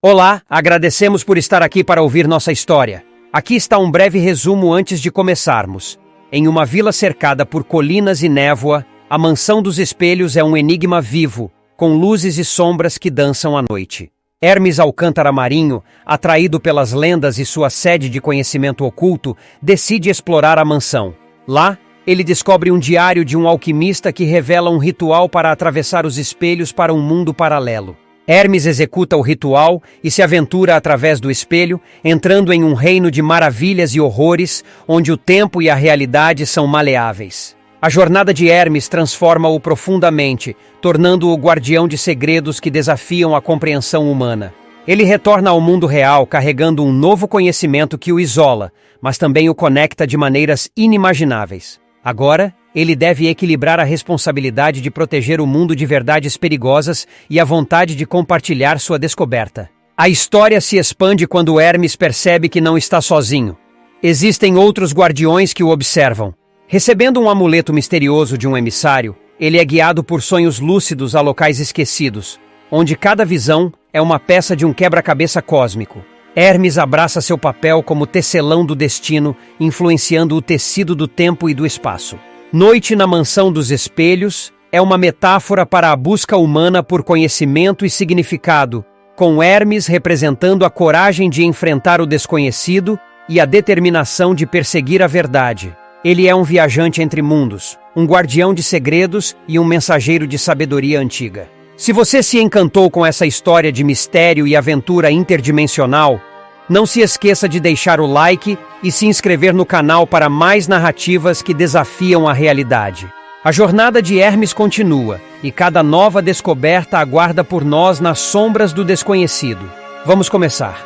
Olá, agradecemos por estar aqui para ouvir nossa história. Aqui está um breve resumo antes de começarmos. Em uma vila cercada por colinas e névoa, a Mansão dos Espelhos é um enigma vivo, com luzes e sombras que dançam à noite. Hermes Alcântara Marinho, atraído pelas lendas e sua sede de conhecimento oculto, decide explorar a mansão. Lá, ele descobre um diário de um alquimista que revela um ritual para atravessar os espelhos para um mundo paralelo. Hermes executa o ritual e se aventura através do espelho, entrando em um reino de maravilhas e horrores, onde o tempo e a realidade são maleáveis. A jornada de Hermes transforma-o profundamente, tornando-o guardião de segredos que desafiam a compreensão humana. Ele retorna ao mundo real carregando um novo conhecimento que o isola, mas também o conecta de maneiras inimagináveis. Agora, ele deve equilibrar a responsabilidade de proteger o mundo de verdades perigosas e a vontade de compartilhar sua descoberta. A história se expande quando Hermes percebe que não está sozinho. Existem outros guardiões que o observam. Recebendo um amuleto misterioso de um emissário, ele é guiado por sonhos lúcidos a locais esquecidos, onde cada visão é uma peça de um quebra-cabeça cósmico. Hermes abraça seu papel como tecelão do destino, influenciando o tecido do tempo e do espaço. Noite na Mansão dos Espelhos é uma metáfora para a busca humana por conhecimento e significado, com Hermes representando a coragem de enfrentar o desconhecido e a determinação de perseguir a verdade. Ele é um viajante entre mundos, um guardião de segredos e um mensageiro de sabedoria antiga. Se você se encantou com essa história de mistério e aventura interdimensional, não se esqueça de deixar o like e se inscrever no canal para mais narrativas que desafiam a realidade. A jornada de Hermes continua e cada nova descoberta aguarda por nós nas sombras do desconhecido. Vamos começar.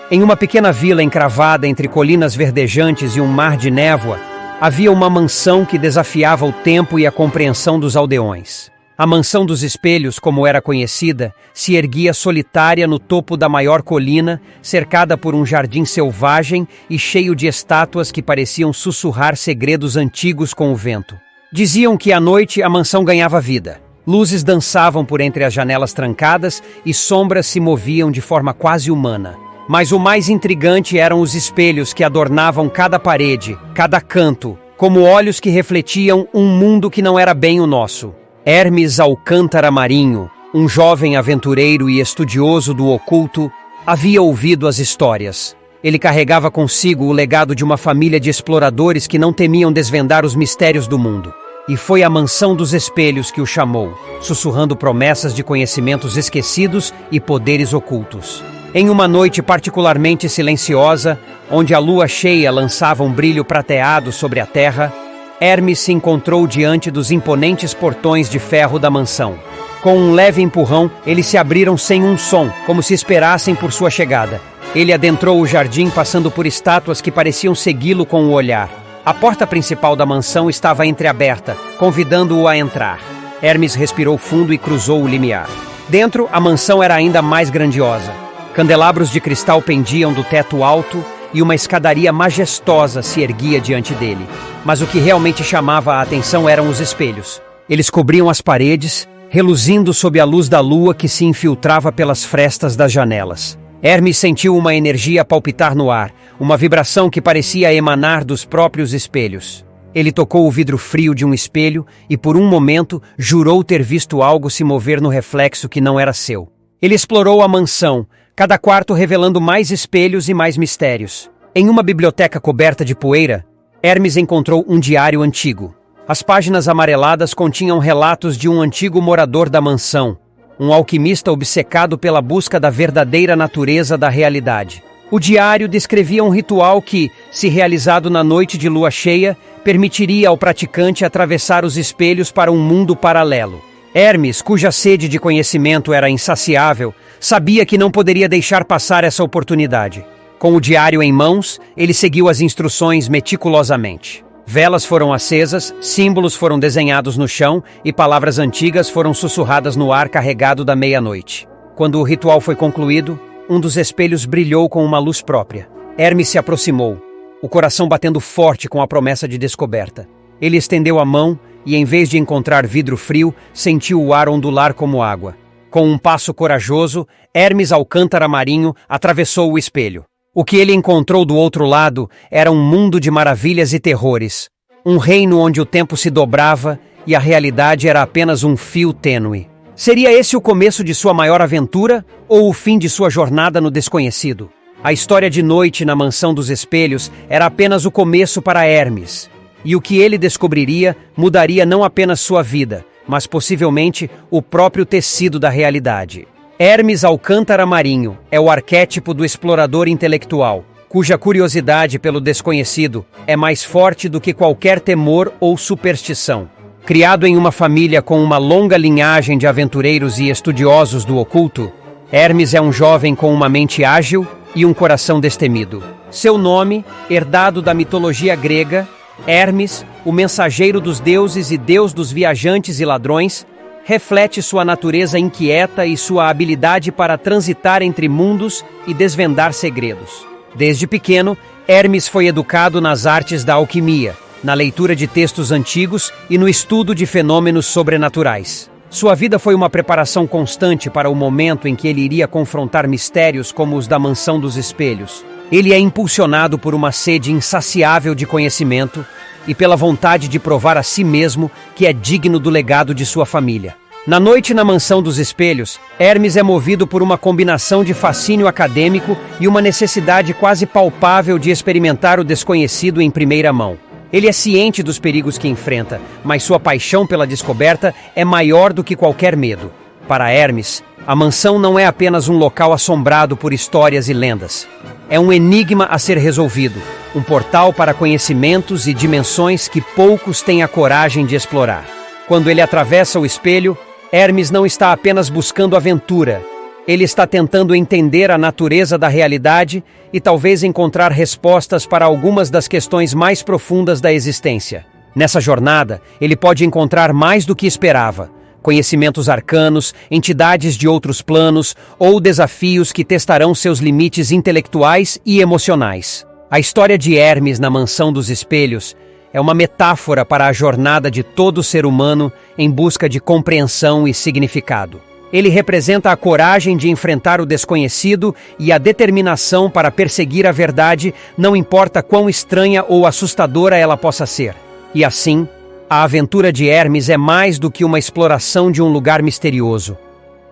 Em uma pequena vila encravada entre colinas verdejantes e um mar de névoa, havia uma mansão que desafiava o tempo e a compreensão dos aldeões. A Mansão dos Espelhos, como era conhecida, se erguia solitária no topo da maior colina, cercada por um jardim selvagem e cheio de estátuas que pareciam sussurrar segredos antigos com o vento. Diziam que à noite a mansão ganhava vida. Luzes dançavam por entre as janelas trancadas e sombras se moviam de forma quase humana. Mas o mais intrigante eram os espelhos que adornavam cada parede, cada canto, como olhos que refletiam um mundo que não era bem o nosso. Hermes Alcântara Marinho, um jovem aventureiro e estudioso do oculto, havia ouvido as histórias. Ele carregava consigo o legado de uma família de exploradores que não temiam desvendar os mistérios do mundo. E foi a Mansão dos Espelhos que o chamou, sussurrando promessas de conhecimentos esquecidos e poderes ocultos. Em uma noite particularmente silenciosa, onde a lua cheia lançava um brilho prateado sobre a terra, Hermes se encontrou diante dos imponentes portões de ferro da mansão. Com um leve empurrão, eles se abriram sem um som, como se esperassem por sua chegada. Ele adentrou o jardim passando por estátuas que pareciam segui-lo com o olhar. A porta principal da mansão estava entreaberta, convidando-o a entrar. Hermes respirou fundo e cruzou o limiar. Dentro, a mansão era ainda mais grandiosa. Candelabros de cristal pendiam do teto alto e uma escadaria majestosa se erguia diante dele. Mas o que realmente chamava a atenção eram os espelhos. Eles cobriam as paredes, reluzindo sob a luz da lua que se infiltrava pelas frestas das janelas. Hermes sentiu uma energia palpitar no ar, uma vibração que parecia emanar dos próprios espelhos. Ele tocou o vidro frio de um espelho e, por um momento, jurou ter visto algo se mover no reflexo que não era seu. Ele explorou a mansão, cada quarto revelando mais espelhos e mais mistérios. Em uma biblioteca coberta de poeira, Hermes encontrou um diário antigo. As páginas amareladas continham relatos de um antigo morador da mansão, um alquimista obcecado pela busca da verdadeira natureza da realidade. O diário descrevia um ritual que, se realizado na noite de lua cheia, permitiria ao praticante atravessar os espelhos para um mundo paralelo. Hermes, cuja sede de conhecimento era insaciável, sabia que não poderia deixar passar essa oportunidade. Com o diário em mãos, ele seguiu as instruções meticulosamente. Velas foram acesas, símbolos foram desenhados no chão e palavras antigas foram sussurradas no ar carregado da meia-noite. Quando o ritual foi concluído, um dos espelhos brilhou com uma luz própria. Hermes se aproximou, o coração batendo forte com a promessa de descoberta. Ele estendeu a mão e, em vez de encontrar vidro frio, sentiu o ar ondular como água. Com um passo corajoso, Hermes Alcântara Marinho atravessou o espelho. O que ele encontrou do outro lado era um mundo de maravilhas e terrores. Um reino onde o tempo se dobrava e a realidade era apenas um fio tênue. Seria esse o começo de sua maior aventura ou o fim de sua jornada no desconhecido? A história de noite na Mansão dos Espelhos era apenas o começo para Hermes. E o que ele descobriria mudaria não apenas sua vida, mas possivelmente o próprio tecido da realidade. Hermes Alcântara Marinho é o arquétipo do explorador intelectual, cuja curiosidade pelo desconhecido é mais forte do que qualquer temor ou superstição. Criado em uma família com uma longa linhagem de aventureiros e estudiosos do oculto, Hermes é um jovem com uma mente ágil e um coração destemido. Seu nome, herdado da mitologia grega, Hermes, o mensageiro dos deuses e deus dos viajantes e ladrões, reflete sua natureza inquieta e sua habilidade para transitar entre mundos e desvendar segredos. Desde pequeno, Hermes foi educado nas artes da alquimia, na leitura de textos antigos e no estudo de fenômenos sobrenaturais. Sua vida foi uma preparação constante para o momento em que ele iria confrontar mistérios como os da Mansão dos Espelhos. Ele é impulsionado por uma sede insaciável de conhecimento e pela vontade de provar a si mesmo que é digno do legado de sua família. Na noite na Mansão dos Espelhos, Hermes é movido por uma combinação de fascínio acadêmico e uma necessidade quase palpável de experimentar o desconhecido em primeira mão. Ele é ciente dos perigos que enfrenta, mas sua paixão pela descoberta é maior do que qualquer medo. Para Hermes, a mansão não é apenas um local assombrado por histórias e lendas. É um enigma a ser resolvido, um portal para conhecimentos e dimensões que poucos têm a coragem de explorar. Quando ele atravessa o espelho, Hermes não está apenas buscando aventura. Ele está tentando entender a natureza da realidade e talvez encontrar respostas para algumas das questões mais profundas da existência. Nessa jornada, ele pode encontrar mais do que esperava: conhecimentos arcanos, entidades de outros planos ou desafios que testarão seus limites intelectuais e emocionais. A história de Hermes na Mansão dos Espelhos é uma metáfora para a jornada de todo ser humano em busca de compreensão e significado. Ele representa a coragem de enfrentar o desconhecido e a determinação para perseguir a verdade, não importa quão estranha ou assustadora ela possa ser. E assim, a aventura de Hermes é mais do que uma exploração de um lugar misterioso.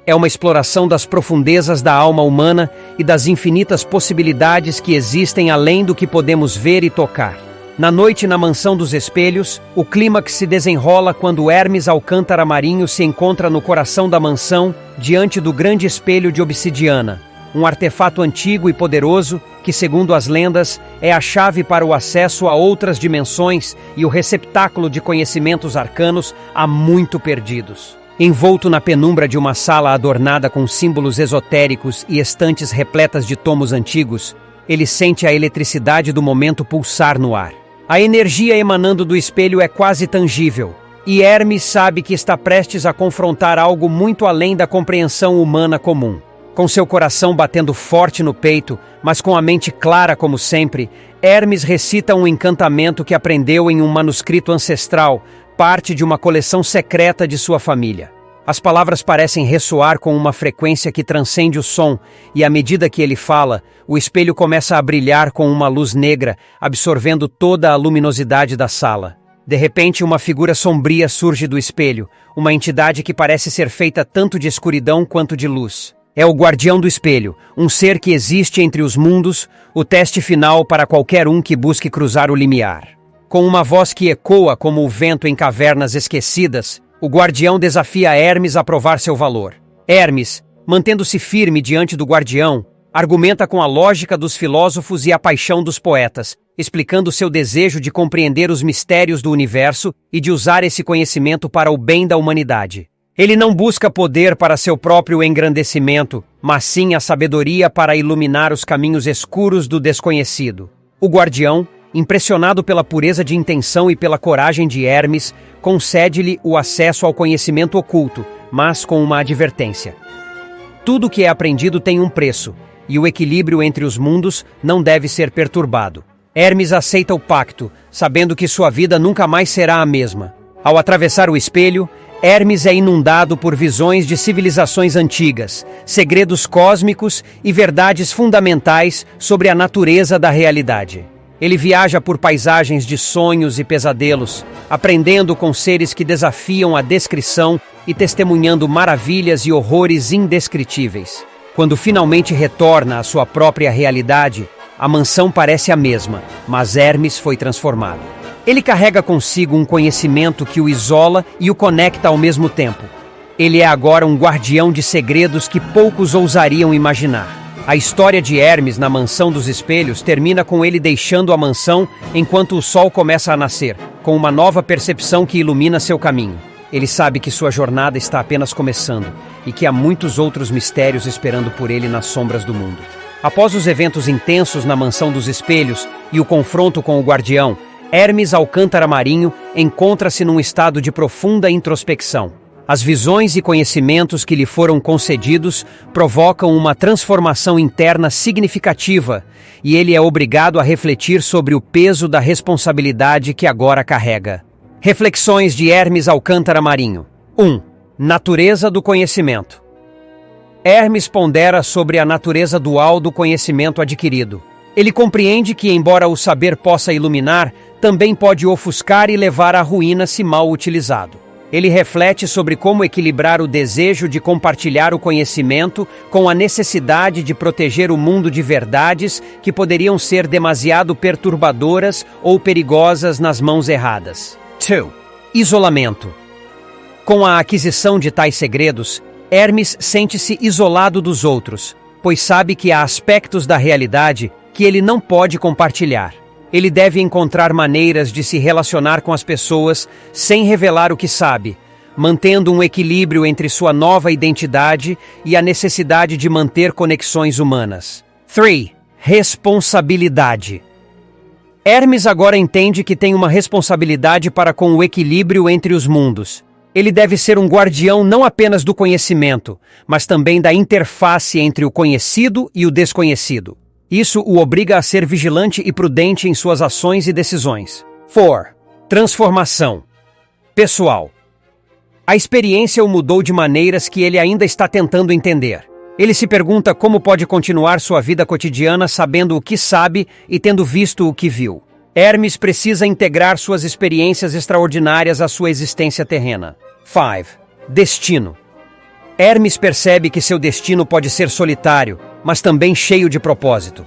É uma exploração das profundezas da alma humana e das infinitas possibilidades que existem além do que podemos ver e tocar. Na noite na Mansão dos Espelhos, o clímax se desenrola quando Hermes Alcântara Marinho se encontra no coração da mansão, diante do grande espelho de obsidiana, um artefato antigo e poderoso que, segundo as lendas, é a chave para o acesso a outras dimensões e o receptáculo de conhecimentos arcanos há muito perdidos. Envolto na penumbra de uma sala adornada com símbolos esotéricos e estantes repletas de tomos antigos, ele sente a eletricidade do momento pulsar no ar. A energia emanando do espelho é quase tangível, e Hermes sabe que está prestes a confrontar algo muito além da compreensão humana comum. Com seu coração batendo forte no peito, mas com a mente clara como sempre, Hermes recita um encantamento que aprendeu em um manuscrito ancestral, parte de uma coleção secreta de sua família. As palavras parecem ressoar com uma frequência que transcende o som, e à medida que ele fala, o espelho começa a brilhar com uma luz negra, absorvendo toda a luminosidade da sala. De repente, uma figura sombria surge do espelho, uma entidade que parece ser feita tanto de escuridão quanto de luz. É o Guardião do Espelho, um ser que existe entre os mundos, o teste final para qualquer um que busque cruzar o limiar. Com uma voz que ecoa como o vento em cavernas esquecidas, o Guardião desafia Hermes a provar seu valor. Hermes, mantendo-se firme diante do Guardião, argumenta com a lógica dos filósofos e a paixão dos poetas, explicando seu desejo de compreender os mistérios do universo e de usar esse conhecimento para o bem da humanidade. Ele não busca poder para seu próprio engrandecimento, mas sim a sabedoria para iluminar os caminhos escuros do desconhecido. O Guardião, impressionado pela pureza de intenção e pela coragem de Hermes, concede-lhe o acesso ao conhecimento oculto, mas com uma advertência. Tudo que é aprendido tem um preço, e o equilíbrio entre os mundos não deve ser perturbado. Hermes aceita o pacto, sabendo que sua vida nunca mais será a mesma. Ao atravessar o espelho, Hermes é inundado por visões de civilizações antigas, segredos cósmicos e verdades fundamentais sobre a natureza da realidade. Ele viaja por paisagens de sonhos e pesadelos, aprendendo com seres que desafiam a descrição e testemunhando maravilhas e horrores indescritíveis. Quando finalmente retorna à sua própria realidade, a mansão parece a mesma, mas Hermes foi transformado. Ele carrega consigo um conhecimento que o isola e o conecta ao mesmo tempo. Ele é agora um guardião de segredos que poucos ousariam imaginar. A história de Hermes na Mansão dos Espelhos termina com ele deixando a mansão enquanto o sol começa a nascer, com uma nova percepção que ilumina seu caminho. Ele sabe que sua jornada está apenas começando e que há muitos outros mistérios esperando por ele nas sombras do mundo. Após os eventos intensos na Mansão dos Espelhos e o confronto com o Guardião, Hermes Alcântara Marinho encontra-se num estado de profunda introspecção. As visões e conhecimentos que lhe foram concedidos provocam uma transformação interna significativa e ele é obrigado a refletir sobre o peso da responsabilidade que agora carrega. Reflexões de Hermes Alcântara Marinho. 1. Natureza do conhecimento. Hermes pondera sobre a natureza dual do conhecimento adquirido. Ele compreende que, embora o saber possa iluminar, também pode ofuscar e levar à ruína se mal utilizado. Ele reflete sobre como equilibrar o desejo de compartilhar o conhecimento com a necessidade de proteger o mundo de verdades que poderiam ser demasiado perturbadoras ou perigosas nas mãos erradas. 2. Isolamento. Com a aquisição de tais segredos, Hermes sente-se isolado dos outros, pois sabe que há aspectos da realidade que ele não pode compartilhar. Ele deve encontrar maneiras de se relacionar com as pessoas sem revelar o que sabe, mantendo um equilíbrio entre sua nova identidade e a necessidade de manter conexões humanas. 3. Responsabilidade. Hermes agora entende que tem uma responsabilidade para com o equilíbrio entre os mundos. Ele deve ser um guardião não apenas do conhecimento, mas também da interface entre o conhecido e o desconhecido. Isso o obriga a ser vigilante e prudente em suas ações e decisões. 4. Transformação. Pessoal. A experiência o mudou de maneiras que ele ainda está tentando entender. Ele se pergunta como pode continuar sua vida cotidiana sabendo o que sabe e tendo visto o que viu. Hermes precisa integrar suas experiências extraordinárias à sua existência terrena. 5. Destino. Hermes percebe que seu destino pode ser solitário, mas também cheio de propósito.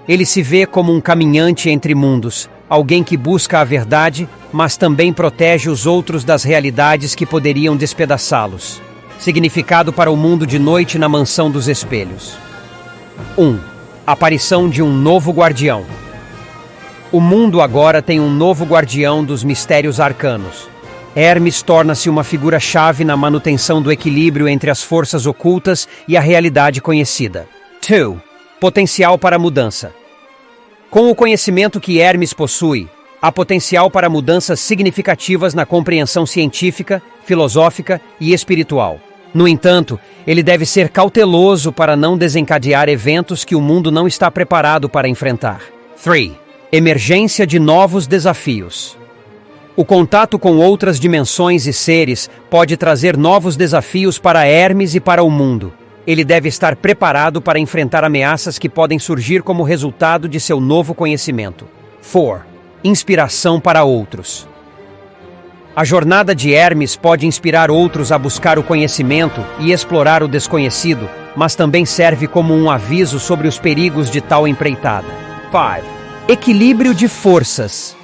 Ele se vê como um caminhante entre mundos, alguém que busca a verdade, mas também protege os outros das realidades que poderiam despedaçá-los. Significado para o mundo de noite na Mansão dos Espelhos. 1. Aparição de um novo guardião. O mundo agora tem um novo guardião dos mistérios arcanos. Hermes torna-se uma figura-chave na manutenção do equilíbrio entre as forças ocultas e a realidade conhecida. 2. Potencial para mudança. Com o conhecimento que Hermes possui, há potencial para mudanças significativas na compreensão científica, filosófica e espiritual. No entanto, ele deve ser cauteloso para não desencadear eventos que o mundo não está preparado para enfrentar. 3. Emergência de novos desafios. O contato com outras dimensões e seres pode trazer novos desafios para Hermes e para o mundo. Ele deve estar preparado para enfrentar ameaças que podem surgir como resultado de seu novo conhecimento. 4. Inspiração para outros. A jornada de Hermes pode inspirar outros a buscar o conhecimento e explorar o desconhecido, mas também serve como um aviso sobre os perigos de tal empreitada. 5. Equilíbrio de forças.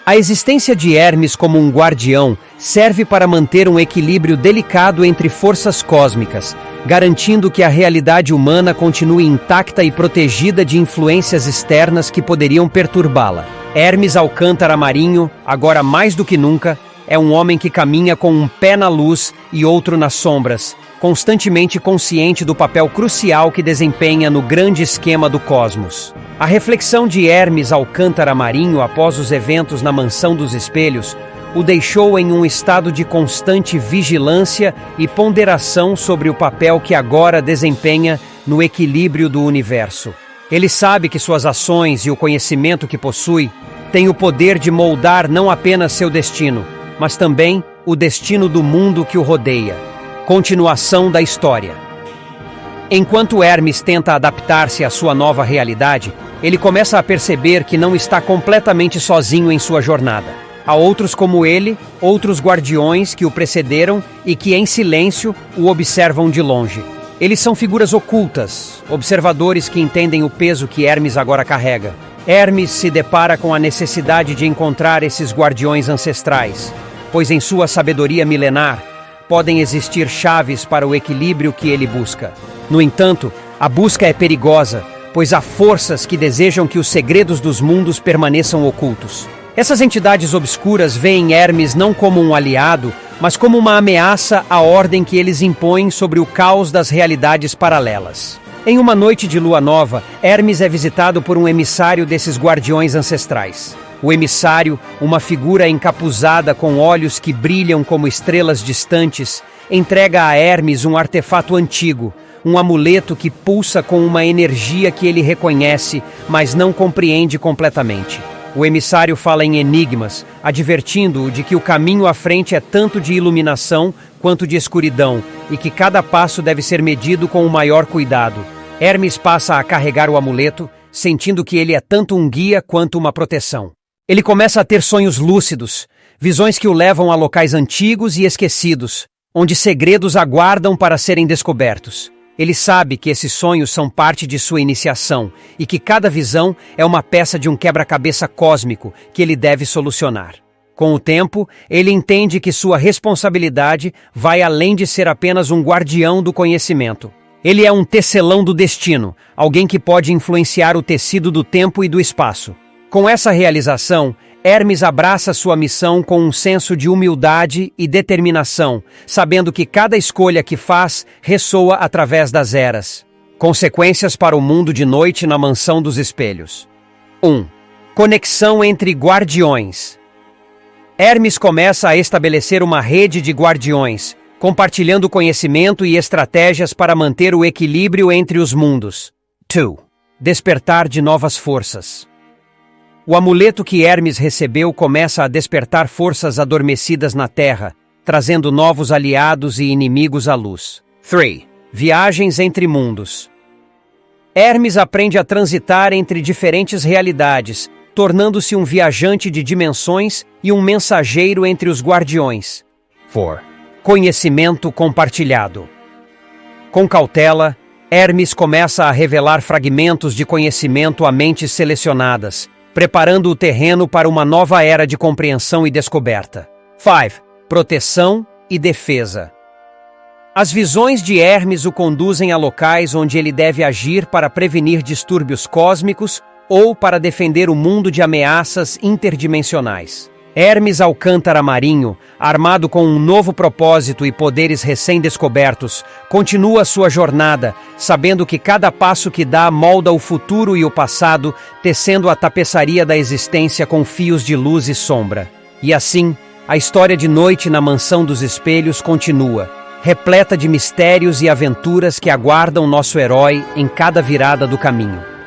A existência de Hermes como um guardião serve para manter um equilíbrio delicado entre forças cósmicas, garantindo que a realidade humana continue intacta e protegida de influências externas que poderiam perturbá-la. Hermes Alcântara Marinho, agora mais do que nunca, é um homem que caminha com um pé na luz e outro nas sombras, constantemente consciente do papel crucial que desempenha no grande esquema do cosmos. A reflexão de Hermes Alcântara Marinho após os eventos na Mansão dos Espelhos o deixou em um estado de constante vigilância e ponderação sobre o papel que agora desempenha no equilíbrio do universo. Ele sabe que suas ações e o conhecimento que possui têm o poder de moldar não apenas seu destino, mas também o destino do mundo que o rodeia. Continuação da história. Enquanto Hermes tenta adaptar-se à sua nova realidade, ele começa a perceber que não está completamente sozinho em sua jornada. Há outros como ele, outros guardiões que o precederam e que, em silêncio, o observam de longe. Eles são figuras ocultas, observadores que entendem o peso que Hermes agora carrega. Hermes se depara com a necessidade de encontrar esses guardiões ancestrais, pois em sua sabedoria milenar podem existir chaves para o equilíbrio que ele busca. No entanto, a busca é perigosa, pois há forças que desejam que os segredos dos mundos permaneçam ocultos. Essas entidades obscuras veem Hermes não como um aliado, mas como uma ameaça à ordem que eles impõem sobre o caos das realidades paralelas. Em uma noite de lua nova, Hermes é visitado por um emissário desses guardiões ancestrais. O emissário, uma figura encapuzada com olhos que brilham como estrelas distantes, entrega a Hermes um artefato antigo, um amuleto que pulsa com uma energia que ele reconhece, mas não compreende completamente. O emissário fala em enigmas, advertindo-o de que o caminho à frente é tanto de iluminação quanto de escuridão e que cada passo deve ser medido com o maior cuidado. Hermes passa a carregar o amuleto, sentindo que ele é tanto um guia quanto uma proteção. Ele começa a ter sonhos lúcidos, visões que o levam a locais antigos e esquecidos, onde segredos aguardam para serem descobertos. Ele sabe que esses sonhos são parte de sua iniciação e que cada visão é uma peça de um quebra-cabeça cósmico que ele deve solucionar. Com o tempo, ele entende que sua responsabilidade vai além de ser apenas um guardião do conhecimento. Ele é um tecelão do destino, alguém que pode influenciar o tecido do tempo e do espaço. Com essa realização, Hermes abraça sua missão com um senso de humildade e determinação, sabendo que cada escolha que faz ressoa através das eras. Consequências para o mundo de noite na Mansão dos Espelhos. 1. Conexão entre guardiões. Hermes começa a estabelecer uma rede de guardiões, compartilhando conhecimento e estratégias para manter o equilíbrio entre os mundos. 2. Despertar de novas forças. O amuleto que Hermes recebeu começa a despertar forças adormecidas na Terra, trazendo novos aliados e inimigos à luz. 3. Viagens entre mundos. Hermes aprende a transitar entre diferentes realidades, tornando-se um viajante de dimensões e um mensageiro entre os guardiões. 4. Conhecimento compartilhado. Com cautela, Hermes começa a revelar fragmentos de conhecimento a mentes selecionadas, preparando o terreno para uma nova era de compreensão e descoberta. 5. Proteção e defesa. As visões de Hermes o conduzem a locais onde ele deve agir para prevenir distúrbios cósmicos ou para defender o mundo de ameaças interdimensionais. Hermes Alcântara Marinho, armado com um novo propósito e poderes recém-descobertos, continua sua jornada, sabendo que cada passo que dá molda o futuro e o passado, tecendo a tapeçaria da existência com fios de luz e sombra. E assim, a história de noite na Mansão dos Espelhos continua, repleta de mistérios e aventuras que aguardam nosso herói em cada virada do caminho.